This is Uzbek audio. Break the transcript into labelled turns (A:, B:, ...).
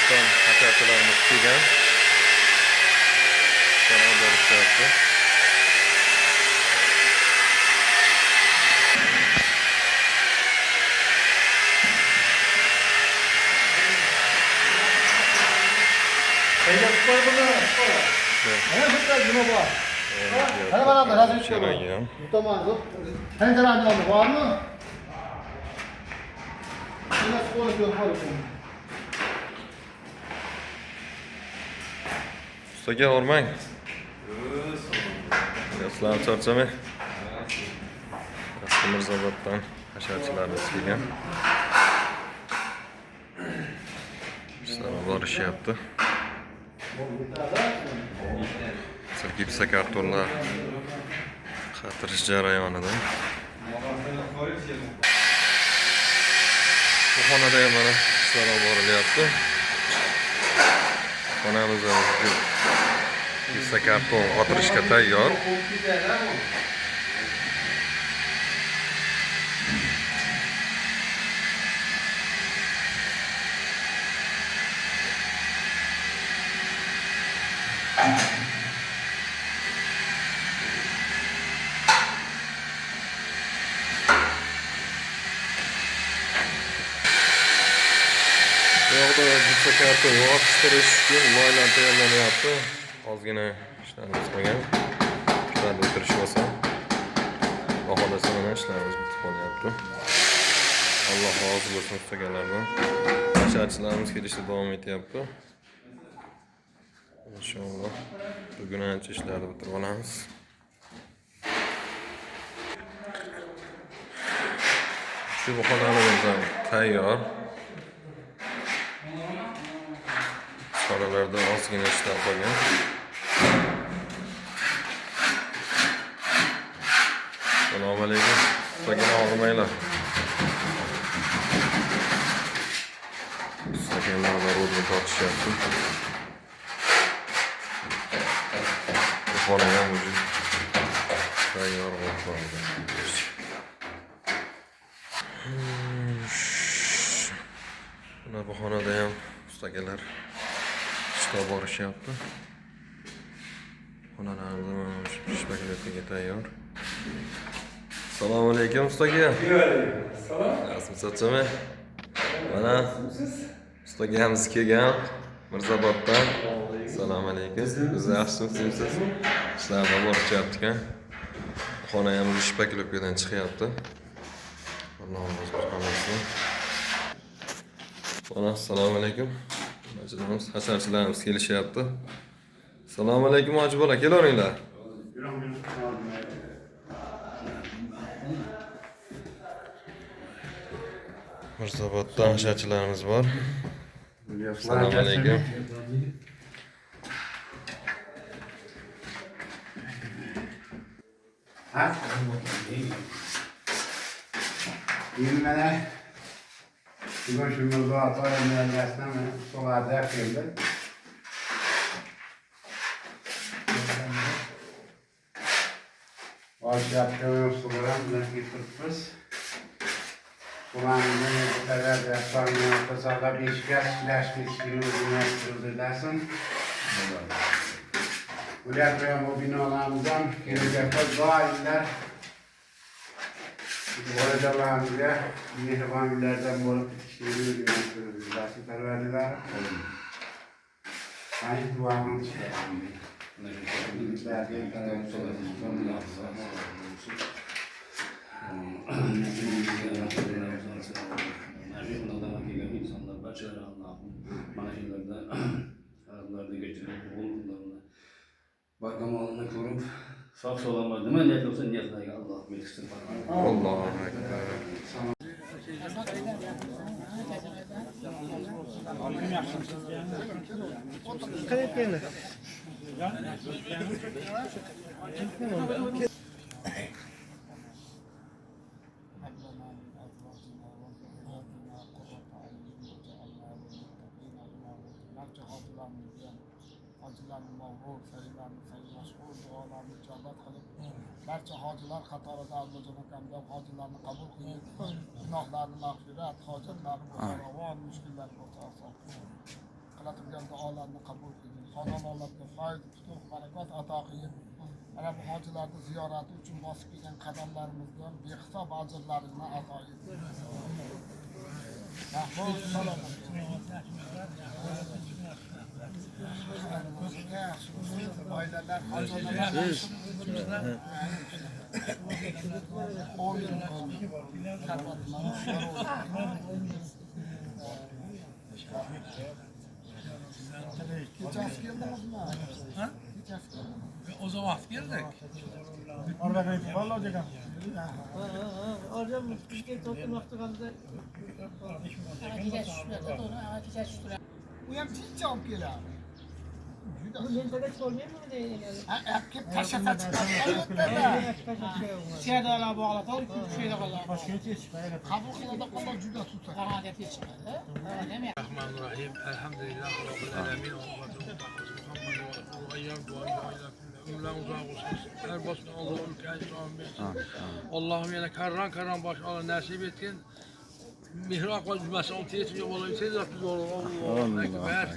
A: Yunusoboddan hakamlarimiz kelgan. Sana borishyapti.
B: Pencereden var mı? Nasıl konuşuyor?
A: Ustaga urmang. Sizlarni charchamang. Mirzoboddan hasharchilarimiz kelgan. Ishlar borishyapti. Gipsa kartonlar qatirish jarayonida. Bu xonada ham mana ishlar olib borilyapti. Xonamizda gipsa karton qotirishga tayyor. Yo'qda gipsa karton yo'qotishtirish uchun loylar tayyorlanyapti. Ozgina ishlarimiz qolgan. Ishlarni bitirish bo'lsa, xohlasa mana ishlarimiz bitib qolyapti. Alloh rozi bo'lsin ustalardan. Hasharchilarimiz kelishda davom etyapti. Inshaalloh bugun ancha ishlarni bitirib olamiz. Shu xonamiz ham tayyor. Xonalarda ozgina ishlar qolgan. Assalomu alaykum. Ustaga og'rimanglar. Ustaga rodni tortishyapti. Bu xona ham o'zi tayyor bo'ldi. Mana bu xonada ham ustagalar ishga borishyapti. Xonalarimiz pishmaklariga tayyor. Assalomu alaykum ustaga.
C: Salom.
A: Asmisatsizmi? Mana ustagamiz kelgan Mirzoboddan. Assalomu alaykum. Siz yaxshimisiniz? Ishlarga borishyapti-kan. Xonamiz ishpaklopkadan chiqyapti. Allohimiz rahmatli. Mana assalomu alaykum. Hasharchilarimiz kelishyapti. Assalomu alaykum hoji bola, kelaveringlar. Mirzoboddan hasharchilarimiz bor. Assalomu alaykum.
C: Yılmene Gümüşümüz var, mühendisine mi? Solarda yapıyordu. Baş yaptığımız sulara getiririz. Kulağımızın bu kadar yapsanlar, kısada bir işgaçlaşmış gibi üniversitede dersin. Bu yapıyorum bu binalarımızdan, gelecek dağiller. Hocalarımıza mehribanlardan bulup bitişlerini yönetiyoruz. Basit perverdiler. Aynı duamın çıkartım. Bizlerden kalan
D: Bakamalarını korup sağ solamaz değil mi? Ne olsa niyetine Allah bilirsin.
A: Allahu ekber.
B: Barcha hojilar qatorida Allohjon akamdan hojilarni qabul qilib, gunohlarni mag'firat, hojatlarni baravon, mushkullarni oson qilib dualarını kabul kılın. Hazalarlarına fayda, tutuq, barakat ata kılın. Ana bu hacılarda ziyaratı için basıp giden kadamlarımızdan behsab acırlarını ata edin. Mahmud salamat. Aileler, hacılar. Oğlum, hiç askerliğiniz mi?
E: Ha?
B: Hiç askerliğiniz mi?
E: O zaman askerdik.
B: Orada kayıt valla hocam.
F: Orada mutluken toplum vakti kaldı.
B: Bu hem hiç cevap geliyor.
F: Bu mentalde sormuyor mu diye.
B: Erkek taşata çıkartıyor.
F: İçeride ala bağlatalım, şeyde kalalım.
B: Kabul kılada kola cüda tutar.
F: Adet geçmedi. Değil mi?
E: Bismillahirrahmanirrahim. Elhamdülillah. Rabbil alemin. Allah'ım yine karran baş Allah nasip etkin. Mihrak ve cümlesi 6 yetmiyor. Vallahi bir şey de yapıyoruz. Allah'ım ekber.